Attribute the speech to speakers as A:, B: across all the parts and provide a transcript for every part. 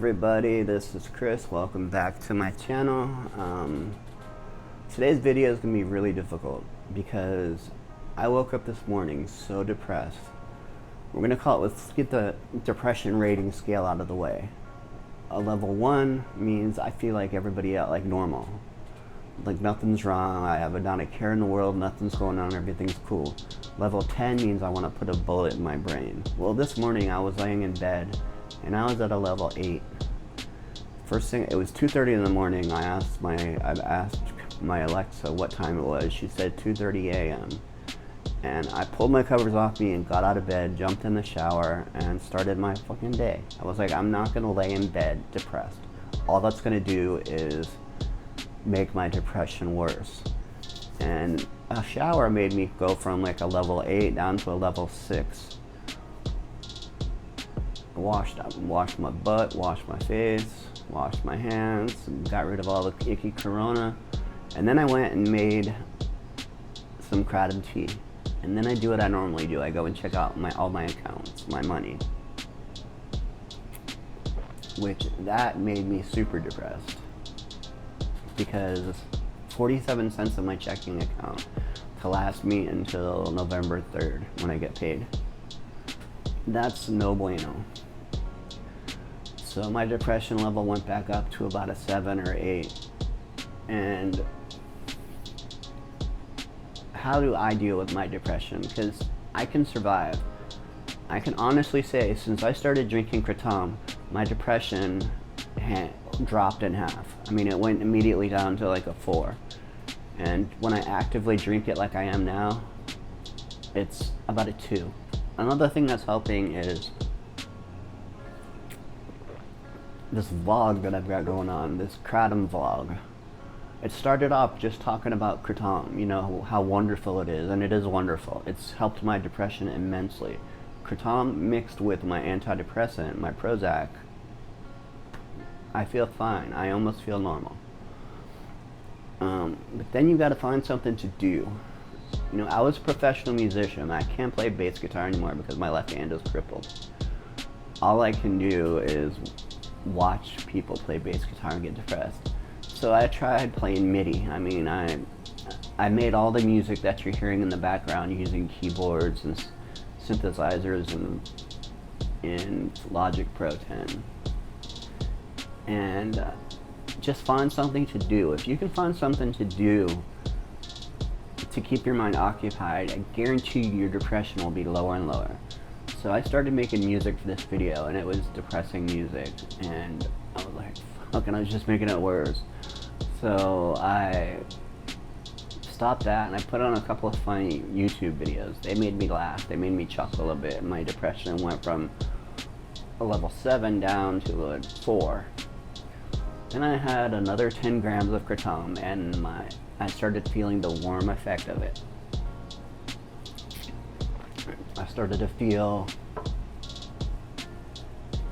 A: everybody, this is Chris. Welcome back to my channel. Today's video is going to be really difficult because I woke up this morning so depressed. We're going to call it, let's get the depression rating scale out of the way. A level 1 means I feel like everybody else, like normal. Like nothing's wrong, I have not a care in the world, nothing's going on, everything's cool. Level 10 means I want to put a bullet in my brain. Well, this morning I was laying in bed and I was at a level 8. First thing, it was 2:30 in the morning. I asked my Alexa what time it was. She said 2:30 a.m. And I pulled my covers off me and got out of bed, jumped in the shower, and started my fucking day. I was like, I'm not gonna lay in bed depressed. All that's gonna do is make my depression worse. And a shower made me go from like a level 8 down to a level 6. Washed my butt, washed my face, washed my hands, got rid of all the icky corona, and then I went and made some kratom tea. And then I do what I normally do. I go and check out all my accounts, my money. Which that made me super depressed because 47 cents in my checking account to last me until November 3rd when I get paid. That's no bueno. So my depression level went back up to about a 7 or 8. And how do I deal with my depression? Because I can survive. I can honestly say since I started drinking kratom, my depression dropped in half. I mean, it went immediately down to like a 4. And when I actively drink it like I am now, it's about a 2. Another thing that's helping is this vlog that I've got going on, this kratom vlog. It started off just talking about kratom, you know, how wonderful it is, and it is wonderful. It's helped my depression immensely. Kratom mixed with my antidepressant, my Prozac, I feel fine. I almost feel normal. But then you gotta find something to do. You know, I was a professional musician. I can't play bass guitar anymore because my left hand is crippled. All I can do is watch people play bass guitar and get depressed. So I tried playing MIDI. I mean, I made all the music that you're hearing in the background using keyboards and synthesizers and in Logic Pro 10. And just find something to do. If you can find something to do to keep your mind occupied, I guarantee you your depression will be lower and lower. So I started making music for this video, and it was depressing music, and I was like, fuck, and I was just making it worse. So I stopped that, and I put on a couple of funny YouTube videos. They made me laugh, they made me chuckle a bit. My depression went from a level 7 down to a 4. Then I had another 10 grams of kratom, and I started feeling the warm effect of it. I started to feel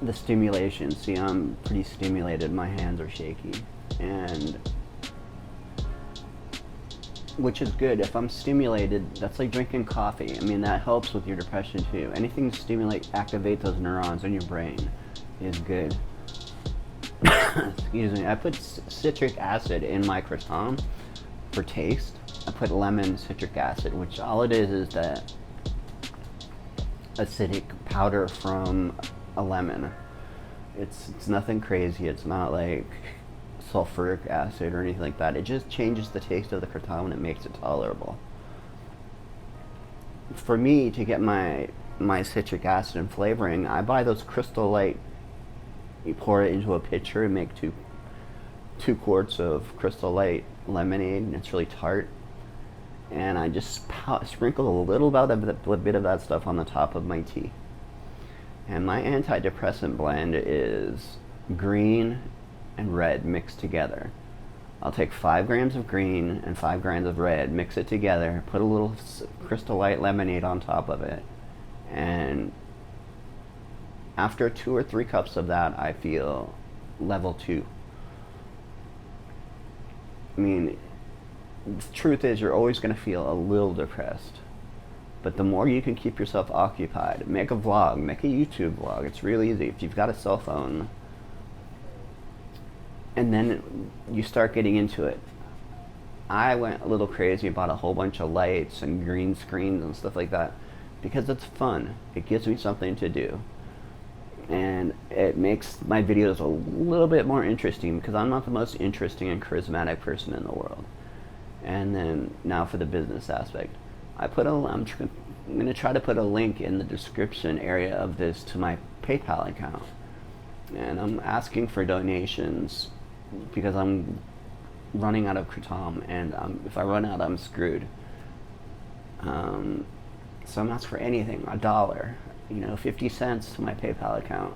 A: the stimulation. See, I'm pretty stimulated, my hands are shaky, and which is good. If I'm stimulated, that's like drinking coffee. I mean, that helps with your depression too. Anything to activate those neurons in your brain is good. Excuse me. I put citric acid in my kratom for taste. I put lemon citric acid, which all it is that acidic powder from a lemon. It's nothing crazy. It's not like sulfuric acid or anything like that. It just changes the taste of the kratom and it makes it tolerable. For me, to get my citric acid and flavoring, I buy those Crystal Light. You pour it into a pitcher and make two quarts of Crystal Light lemonade, and it's really tart. And I just sprinkle a little bit of that stuff on the top of my tea. And my antidepressant blend is green and red mixed together. I'll take 5 grams of green and 5 grams of red, mix it together, put a little Crystal Light lemonade on top of it, and after 2 or 3 cups of that, I feel level 2. I mean, the truth is you're always going to feel a little depressed. But the more you can keep yourself occupied, make a vlog, make a YouTube vlog. It's really easy. If you've got a cell phone, and then you start getting into it. I went a little crazy, bought a whole bunch of lights and green screens and stuff like that because it's fun. It gives me something to do. And it makes my videos a little bit more interesting because I'm not the most interesting and charismatic person in the world. And then now for the business aspect, I'm going to try to put a link in the description area of this to my PayPal account. And I'm asking for donations because I'm running out of kratom, and if I run out, I'm screwed. So I'm asking for anything, $1, 50 cents to my PayPal account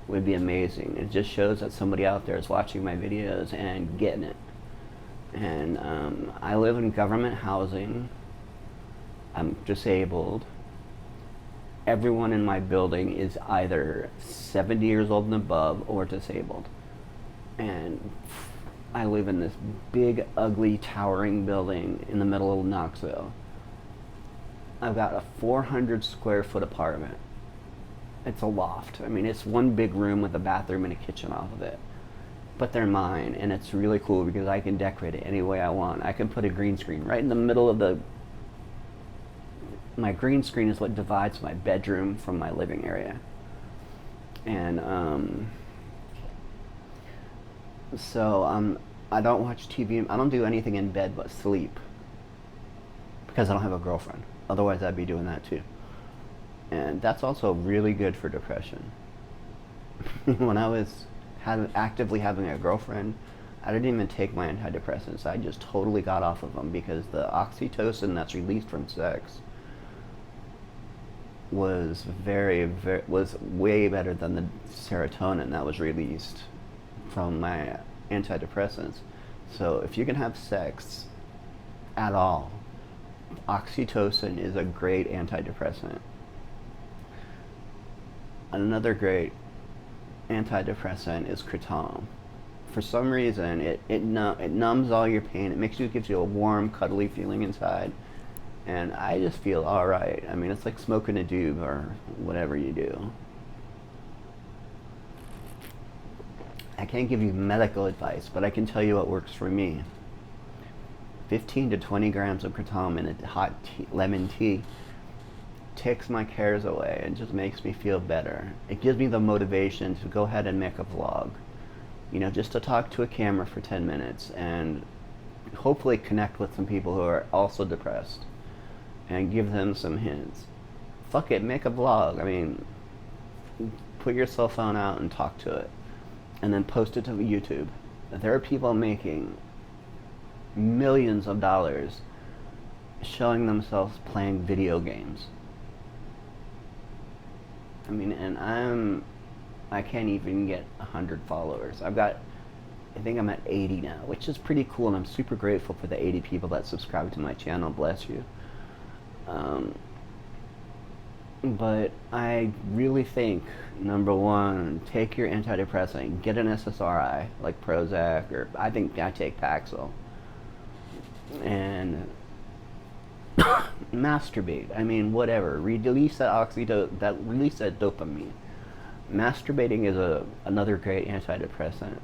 A: would be amazing. It just shows that somebody out there is watching my videos and getting it. And I live in government housing. I'm disabled. Everyone in my building is either 70 years old and above or disabled. And I live in this big, ugly, towering building in the middle of Knoxville. I've got a 400 square foot apartment. It's a loft. I mean, it's one big room with a bathroom and a kitchen off of it. But they're mine, and it's really cool because I can decorate it any way I want. I can put a green screen right in the middle of my green screen is what divides my bedroom from my living area. And so I don't watch TV. I don't do anything in bed but sleep because I don't have a girlfriend. Otherwise, I'd be doing that too. And that's also really good for depression. When I was actively having a girlfriend, I didn't even take my antidepressants. I just totally got off of them because the oxytocin that's released from sex was was way better than the serotonin that was released from my antidepressants. So if you can have sex at all, oxytocin is a great antidepressant. Another great antidepressant is kratom. For some reason, it numbs all your pain. It gives you a warm, cuddly feeling inside. And I just feel alright. I mean, it's like smoking a doob or whatever you do. I can't give you medical advice, but I can tell you what works for me. 15 to 20 grams of kratom in a hot lemon tea takes my cares away and just makes me feel better. It gives me the motivation to go ahead and make a vlog. Just to talk to a camera for 10 minutes and hopefully connect with some people who are also depressed and give them some hints. Fuck it, make a vlog. I mean, put your cell phone out and talk to it. And then post it to YouTube. There are people making millions of dollars showing themselves playing video games. I mean, and I can't even get 100 followers. I think I'm at 80 now, which is pretty cool, and I'm super grateful for the 80 people that subscribe to my channel. Bless you. But I really think, number one, take your antidepressant, get an SSRI, like Prozac, or I think I take Paxil, and masturbate. I mean, whatever. Release that release that dopamine. Masturbating is another great antidepressant.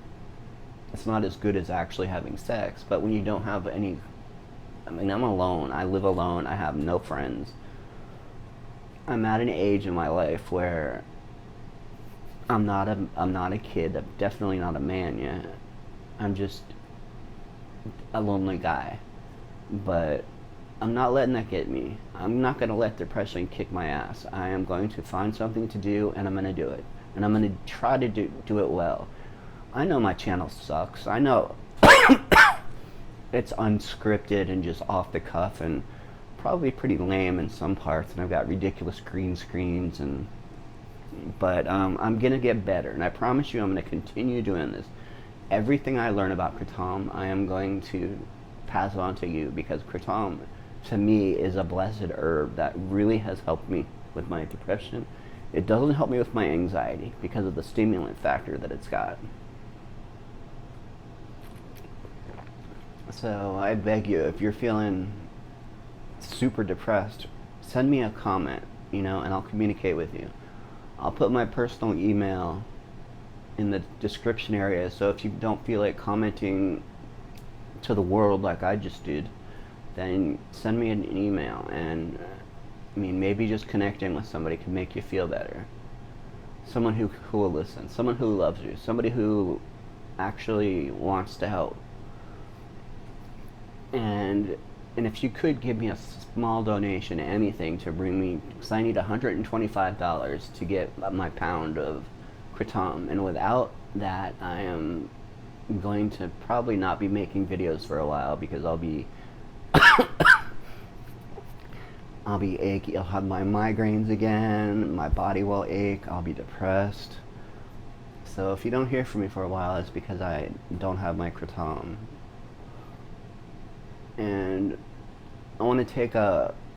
A: It's not as good as actually having sex, but when you don't have any, I mean, I'm alone. I live alone. I have no friends. I'm at an age in my life where I'm not a kid. I'm definitely not a man yet. I'm just a lonely guy. But I'm not letting that get me. I'm not going to let depression kick my ass. I am going to find something to do, and I'm going to do it. And I'm going to try to do it well. I know my channel sucks. I know it's unscripted and just off the cuff and probably pretty lame in some parts, and I've got ridiculous green screens, but I'm gonna get better, and I promise you I'm gonna continue doing this. Everything I learn about kratom, I am going to pass on to you, because kratom to me is a blessed herb that really has helped me with my depression. It doesn't help me with my anxiety because of the stimulant factor that it's got. So I beg you, if you're feeling super depressed, send me a comment, and I'll communicate with you. I'll put my personal email in the description area. So if you don't feel like commenting to the world like I just did, then send me an email. And I mean, maybe just connecting with somebody can make you feel better. Someone who will listen, someone who loves you, somebody who actually wants to help. And if you could give me a small donation, anything to bring me, because I need $125 to get my pound of kratom, and without that, I am going to probably not be making videos for a while because I'll be achy. I'll have my migraines again. My body will ache. I'll be depressed. So if you don't hear from me for a while, it's because I don't have my kratom. And I want to take a